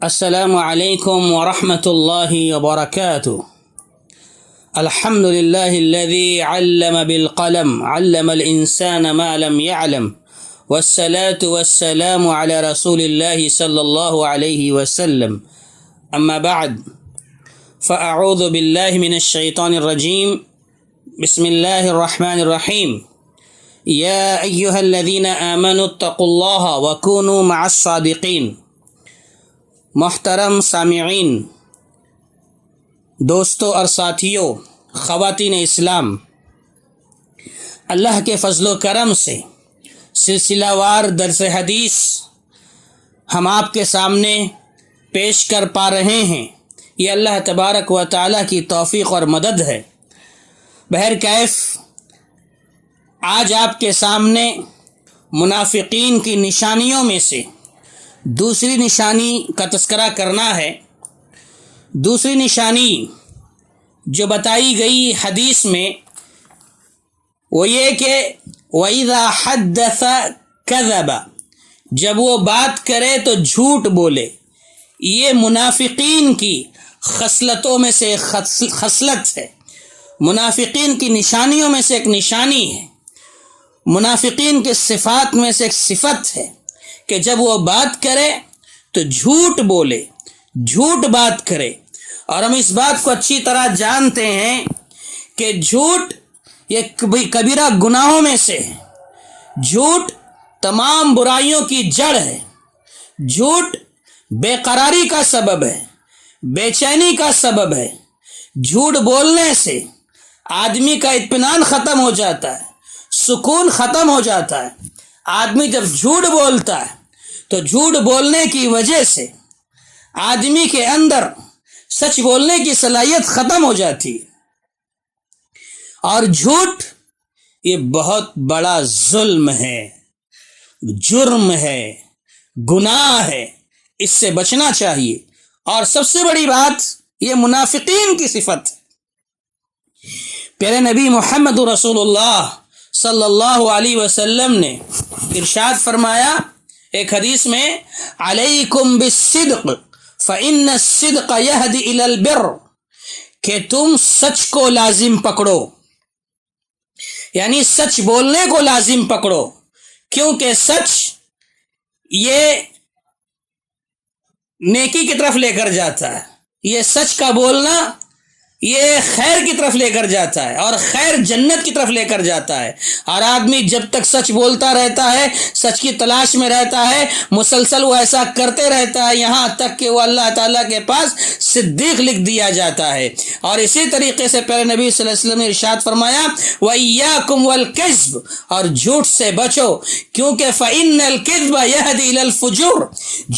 السلام علیکم ورحمۃ اللہ وبرکاتہ۔ الحمد للہ الذی علم بالقلم علم الانسان ما لم يعلم والصلاة والسلام علی رسول اللہ صلی اللہ علیہ وسلم، اما بعد فاعوذ باللہ من الشیطان الرجیم، بسم اللہ الرحمن الرحیم۔ یا ایہا الذین آمنوا اتقوا اللہ وکونوا مع الصادقین۔ محترم سامعین، دوستوں اور ساتھیوں، خواتین اسلام، اللہ کے فضل و کرم سے سلسلہ وار درس حدیث ہم آپ کے سامنے پیش کر پا رہے ہیں۔ یہ اللہ تبارک و تعالیٰ کی توفیق اور مدد ہے۔ بہرکیف آج آپ کے سامنے منافقین کی نشانیوں میں سے دوسری نشانی کا تذکرہ کرنا ہے۔ دوسری نشانی جو بتائی گئی حدیث میں وہ یہ کہ وَإِذَا حَدَّثَ كَذَبَ، جب وہ بات کرے تو جھوٹ بولے۔ یہ منافقین کی خصلتوں میں سے ایک خصلت ہے، منافقین کی نشانیوں میں سے ایک نشانی ہے، منافقین کے صفات میں سے ایک صفت ہے کہ جب وہ بات کرے تو جھوٹ بولے، جھوٹ بات کرے۔ اور ہم اس بات کو اچھی طرح جانتے ہیں کہ جھوٹ یہ کبیرہ گناہوں میں سے ہے۔ جھوٹ تمام برائیوں کی جڑ ہے۔ جھوٹ بے قراری کا سبب ہے، بے چینی کا سبب ہے۔ جھوٹ بولنے سے آدمی کا اطمینان ختم ہو جاتا ہے، سکون ختم ہو جاتا ہے۔ آدمی جب جھوٹ بولتا ہے تو جھوٹ بولنے کی وجہ سے آدمی کے اندر سچ بولنے کی صلاحیت ختم ہو جاتی ہے۔ اور جھوٹ یہ بہت بڑا ظلم ہے، جرم ہے، گناہ ہے، اس سے بچنا چاہیے۔ اور سب سے بڑی بات یہ منافقین کی صفت ہے۔ پیارے نبی محمد رسول اللہ صلی اللہ علیہ وسلم نے ارشاد فرمایا ایک حدیث میں، علیکم بالصدق فإن الصدق یہدی الی البر، کہ تم سچ کو لازم پکڑو، یعنی سچ بولنے کو لازم پکڑو، کیونکہ سچ یہ نیکی کی طرف لے کر جاتا ہے۔ یہ سچ کا بولنا یہ خیر کی طرف لے کر جاتا ہے، اور خیر جنت کی طرف لے کر جاتا ہے۔ اور آدمی جب تک سچ بولتا رہتا ہے، سچ کی تلاش میں رہتا ہے، مسلسل وہ ایسا کرتے رہتا ہے، یہاں تک کہ وہ اللہ تعالیٰ کے پاس صدیق لکھ دیا جاتا ہے۔ اور اسی طریقے سے پیارے نبی صلی اللہ علیہ وسلم نے ارشاد فرمایا، وَإِيَّاكُمْ وَالْكَذْبَ، اور جھوٹ سے بچو، کیونکہ فَإِنَّ الْكَذْبَ يَهْدِي إِلَى الْفُجُورِ،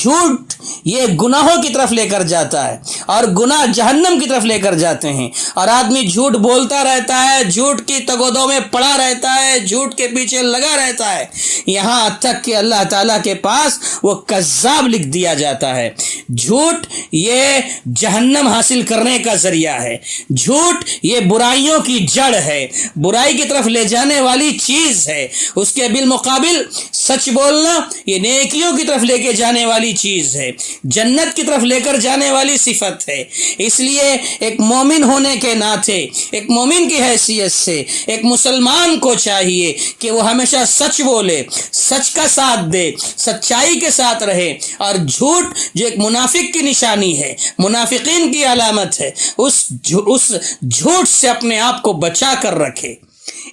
جھوٹ یہ گناہوں کی طرف لے کر جاتا ہے، اور گناہ جہنم کی طرف لے کر جاتے ہیں۔ اور آدمی جھوٹ بولتا رہتا ہے، جھوٹ کی تگودوں میں پڑا رہتا ہے، جھوٹ کے پیچھے لگا رہتا ہے، یہاں تک کہ اللہ تعالیٰ کے پاس وہ کذاب لکھ دیا جاتا ہے۔ جھوٹ یہ جہنم حاصل کرنے کا ذریعہ ہے۔ جھوٹ یہ برائیوں کی جڑ ہے، برائی کی طرف لے جانے والی چیز ہے۔ اس کے بالمقابل سچ بولنا یہ نیکیوں کی طرف لے کے جانے والی چیز ہے، جنت کی طرف لے کر جانے والی صفت ہے۔ اس لیے ایک مومن ہونے کے ناطے، ایک مومن کی حیثیت سے ایک مسلمان کو چاہیے کہ وہ ہمیشہ سچ بولے، سچ کا ساتھ دے، سچائی کے ساتھ رہے۔ اور جھوٹ جو ایک منافق کی نشانی ہے، منافقین کی علامت ہے، اس جھوٹ سے اپنے آپ کو بچا کر رکھے۔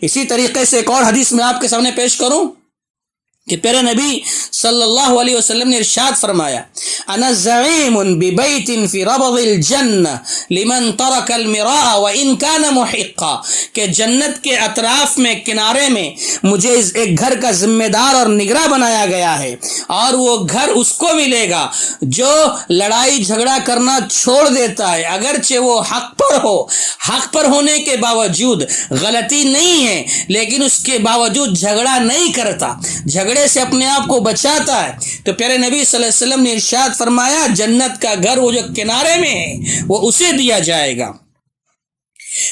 اسی طریقے سے ایک اور حدیث میں آپ کے سامنے پیش کروں کہ پیارے نبی صلی اللہ علیہ وسلم نے ارشاد فرمایا، انا زعیم ببیت فی ربض الجنہ لمن ترک المراء وان کان محقا، کہ جنت کے اطراف میں، کنارے میں مجھے ایک گھر کا ذمہ دار اور نگراں بنایا گیا ہے، اور وہ گھر اس کو ملے گا جو لڑائی جھگڑا کرنا چھوڑ دیتا ہے، اگرچہ وہ حق پر ہو، حق پر ہونے کے باوجود غلطی نہیں ہے لیکن اس کے باوجود جھگڑا نہیں کرتا، جھگڑے سے اپنے آپ کو بچاتا ہے۔ تو پیارے نبی صلی اللہ علیہ وسلم نے ارشاد فرمایا، جنت کا گھر وہ جو کنارے میں ہے وہ اسے دیا جائے گا۔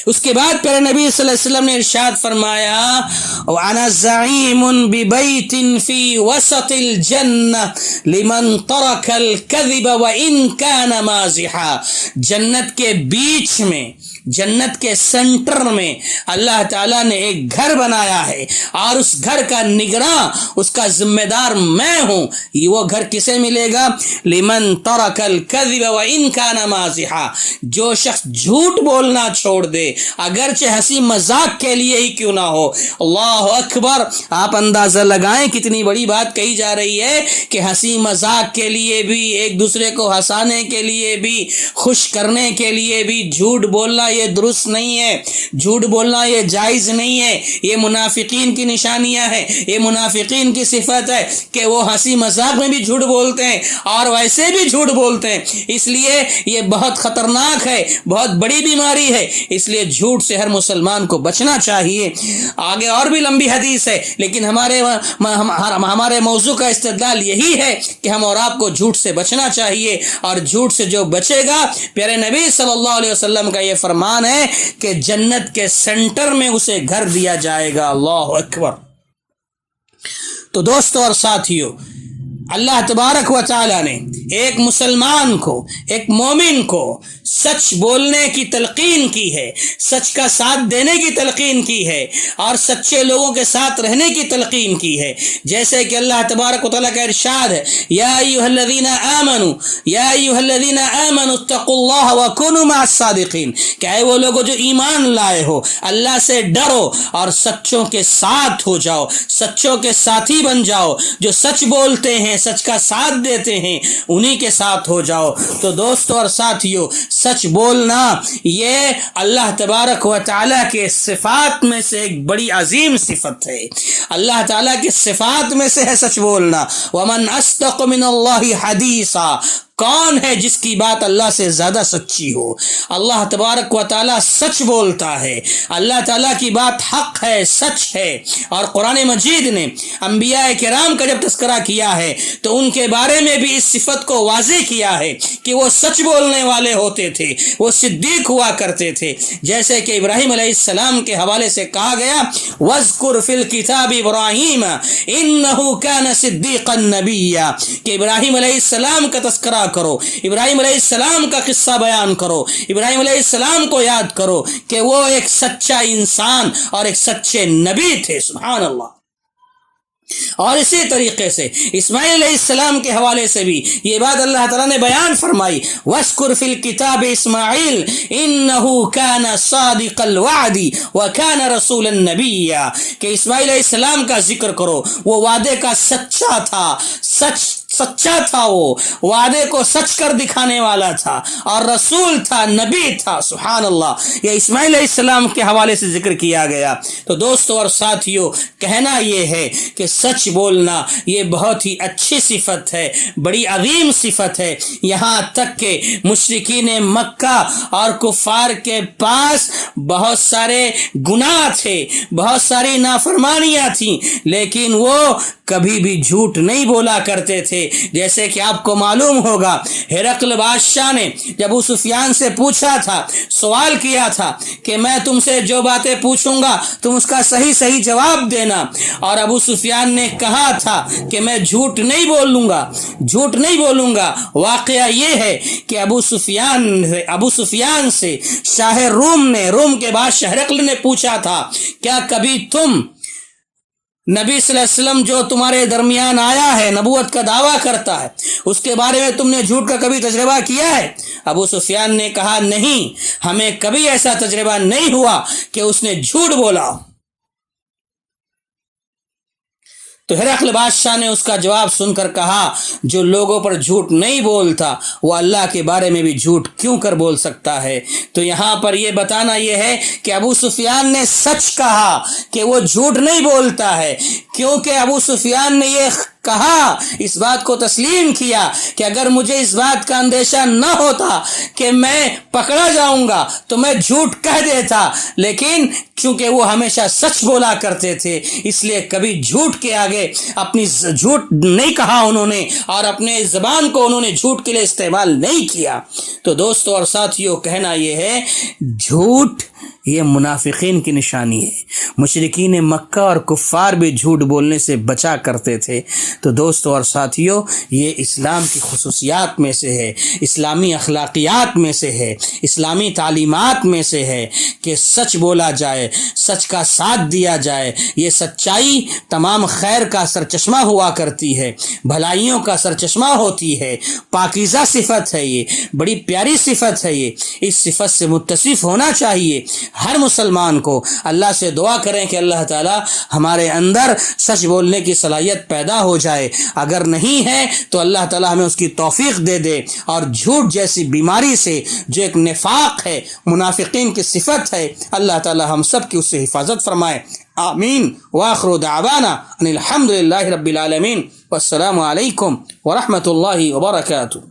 اس کے بعد پیارے نبی صلی اللہ علیہ وسلم نے ارشاد فرمایا وَأَنَا زَعِيمٌ بِبَيْتٍ فِي وَسَطِ الْجَنَّةِ لِمَنْ تَرَكَ الْكَذِبَ وَإِنْ كَانَ مَازِحًا، جنت کے بیچ میں، جنت کے سینٹر میں اللہ تعالیٰ نے ایک گھر بنایا ہے، اور اس گھر کا نگراں، اس کا ذمہ دار میں ہوں۔ وہ گھر کسے ملے گا؟ لمن ترک الکذب وان کان مازحا، جو شخص جھوٹ بولنا چھوڑ دے اگرچہ ہنسی مذاق کے لیے ہی کیوں نہ ہو۔ اللہ اکبر! آپ اندازہ لگائیں کتنی بڑی بات کہی جا رہی ہے کہ ہنسی مذاق کے لیے بھی، ایک دوسرے کو ہنسانے کے لیے بھی، خوش کرنے کے لیے بھی جھوٹ بولنا یہ درست نہیں ہے، جھوٹ بولنا یہ جائز نہیں ہے۔ یہ منافقین کی نشانیاں ہیں، یہ منافقین کی صفت ہے کہ وہ ہنسی مذاق میں بھی جھوٹ بولتے ہیں اور ویسے بھی جھوٹ بولتے ہیں۔ اس لیے یہ بہت خطرناک ہے، بہت بڑی بیماری ہے، اس لیے جھوٹ سے ہر مسلمان کو بچنا چاہیے۔ آگے اور بھی لمبی حدیث ہے، لیکن ہمارے موضوع کا استدلال یہی ہے کہ ہم اور آپ کو جھوٹ سے بچنا چاہیے، اور جھوٹ سے جو بچے گا، پیارے نبی صلی اللہ علیہ وسلم کا یہ فرمان ہے کہ جنت کے سینٹر میں اسے گھر دیا جائے گا۔ اللہ اکبر! تو دوستو اور ساتھیو، اللہ تبارک و تعالی نے ایک مسلمان کو، ایک مومن کو سچ بولنے کی تلقین کی ہے، سچ کا ساتھ دینے کی تلقین کی ہے، اور سچے لوگوں کے ساتھ رہنے کی تلقین کی ہے۔ جیسے کہ اللہ تبارک و تعالیٰ کا ارشاد ہے، یا ایھا الذین آمنوا اتقوا اللہ وکونوا مع الصادقین، کہ اے وہ لوگوں جو ایمان لائے ہو، اللہ سے ڈرو اور سچوں کے ساتھ ہو جاؤ، سچوں کے ساتھی بن جاؤ، جو سچ بولتے ہیں، سچ کا ساتھ دیتے ہیں، انہی کے ساتھ ہو جاؤ۔ تو دوستو اور ساتھیو، سچ بولنا یہ اللہ تبارک و تعالیٰ کے صفات میں سے ایک بڑی عظیم صفت ہے۔ اللہ تعالیٰ کی صفات میں سے ہے سچ بولنا۔ وَمَنْ أَصْدَقُ مِنَ اللَّهِ حَدِيثًا، کون ہے جس کی بات اللہ سے زیادہ سچی ہو؟ اللہ تبارک و تعالیٰ سچ بولتا ہے، اللہ تعالیٰ کی بات حق ہے، سچ ہے۔ اور قرآن مجید نے انبیاء کرام کا جب تذکرہ کیا ہے تو ان کے بارے میں بھی اس صفت کو واضح کیا ہے کہ وہ سچ بولنے والے ہوتے تھے، وہ صدیق ہوا کرتے تھے۔ جیسے کہ ابراہیم علیہ السلام کے حوالے سے کہا گیا، وَاذْكُرْ فِي الْكِتَابِ إِبْرَاهِيمَ إِنَّهُ كَانَ صِدِّيقًا نَبِيًّا، کہ ابراہیم علیہ السلام کا تذکرہ کرو، ابراہیم علیہ السلام کا قصہ بیان کرو، ابراہیم علیہ السلام کو یاد کرو کہ وہ ایک سچا انسان اور ایک سچے نبی تھے۔ سبحان اللہ! اور اسی طریقے سے اسماعیل علیہ السلام کے حوالے سے بھی یہ بات اللہ تعالیٰ نے بیان فرمائی، وَاذْكُرْ فِي الْكِتَابِ إِسْمَاعِيلَ إِنَّهُ كَانَ صَادِقَ الْوَعْدِ وَكَانَ رَسُولًا نَبِيًّا، کہ اسماعیل علیہ السلام کا ذکر کرو، وہ وعدے کا سچا تھا، سچا تھا، وہ وعدے کو سچ کر دکھانے والا تھا، اور رسول تھا، نبی تھا۔ سبحان اللہ! یہ اسماعیل علیہ السلام کے حوالے سے ذکر کیا گیا۔ تو دوستو اور ساتھیو، کہنا یہ ہے کہ سچ بولنا یہ بہت ہی اچھی صفت ہے، بڑی عظیم صفت ہے۔ یہاں تک کہ مشرکین مکہ اور کفار کے پاس بہت سارے گناہ تھے، بہت ساری نافرمانیاں تھیں، لیکن وہ کبھی بھی جھوٹ نہیں بولا کرتے تھے۔ جیسے کہ آپ کو معلوم ہوگا، ہرقل بادشاہ نے جب ابو سفیان سے پوچھا تھا، سوال کیا تھا کہ میں تم سے جو باتیں پوچھوں گا تم اس کا صحیح جواب دینا، اور ابو سفیان نے کہا تھا کہ میں جھوٹ نہیں بولوں گا۔ واقعہ یہ ہے کہ ابو سفیان سے شاہ روم کے بادشاہ ہرقل نے پوچھا تھا، کیا کبھی تم نبی صلی اللہ علیہ وسلم جو تمہارے درمیان آیا ہے، نبوت کا دعویٰ کرتا ہے، اس کے بارے میں تم نے جھوٹ کا کبھی تجربہ کیا ہے؟ ابو سفیان نے کہا، نہیں، ہمیں کبھی ایسا تجربہ نہیں ہوا کہ اس نے جھوٹ بولا۔ تو ہرقل بادشاہ نے اس کا جواب سن کر کہا، جو لوگوں پر جھوٹ نہیں بولتا وہ اللہ کے بارے میں بھی جھوٹ کیوں کر بول سکتا ہے؟ تو یہاں پر یہ بتانا یہ ہے کہ ابو سفیان نے سچ کہا کہ وہ جھوٹ نہیں بولتا ہے، کیونکہ ابو سفیان نے یہ کہا، اس بات کو تسلیم کیا کہ اگر مجھے اس بات کا اندیشہ نہ ہوتا کہ میں پکڑا جاؤں گا تو میں جھوٹ کہہ دیتا، لیکن چونکہ وہ ہمیشہ سچ بولا کرتے تھے اس لیے کبھی جھوٹ کے آگے اپنی جھوٹ نہیں کہا انہوں نے، اور اپنے زبان کو انہوں نے جھوٹ کے لیے استعمال نہیں کیا۔ تو دوستو اور ساتھیو، کہنا یہ ہے، جھوٹ یہ منافقین کی نشانی ہے۔ مشرکین مکہ اور کفار بھی جھوٹ بولنے سے بچا کرتے تھے۔ تو دوستو اور ساتھیو، یہ اسلام کی خصوصیات میں سے ہے، اسلامی اخلاقیات میں سے ہے، اسلامی تعلیمات میں سے ہے کہ سچ بولا جائے، سچ کا ساتھ دیا جائے۔ یہ سچائی تمام خیر کا سرچشمہ ہوا کرتی ہے، بھلائیوں کا سرچشمہ ہوتی ہے، پاکیزہ صفت ہے، یہ بڑی پیاری صفت ہے۔ یہ اس صفت سے متصف ہونا چاہیے ہر مسلمان کو۔ اللہ سے دعا کریں کہ اللہ تعالی ہمارے اندر سچ بولنے کی صلاحیت پیدا ہو جائے، اگر نہیں ہے تو اللہ تعالی ہمیں اس کی توفیق دے دے، اور جھوٹ جیسی بیماری سے جو ایک نفاق ہے، منافقین کی صفت ہے، اللہ تعالی ہم سب کی اس سے حفاظت فرمائے۔ آمین۔ وآخر دعوانا ان الحمد للہ رب العالمین، والسلام علیکم ورحمۃ اللہ وبرکاتہ۔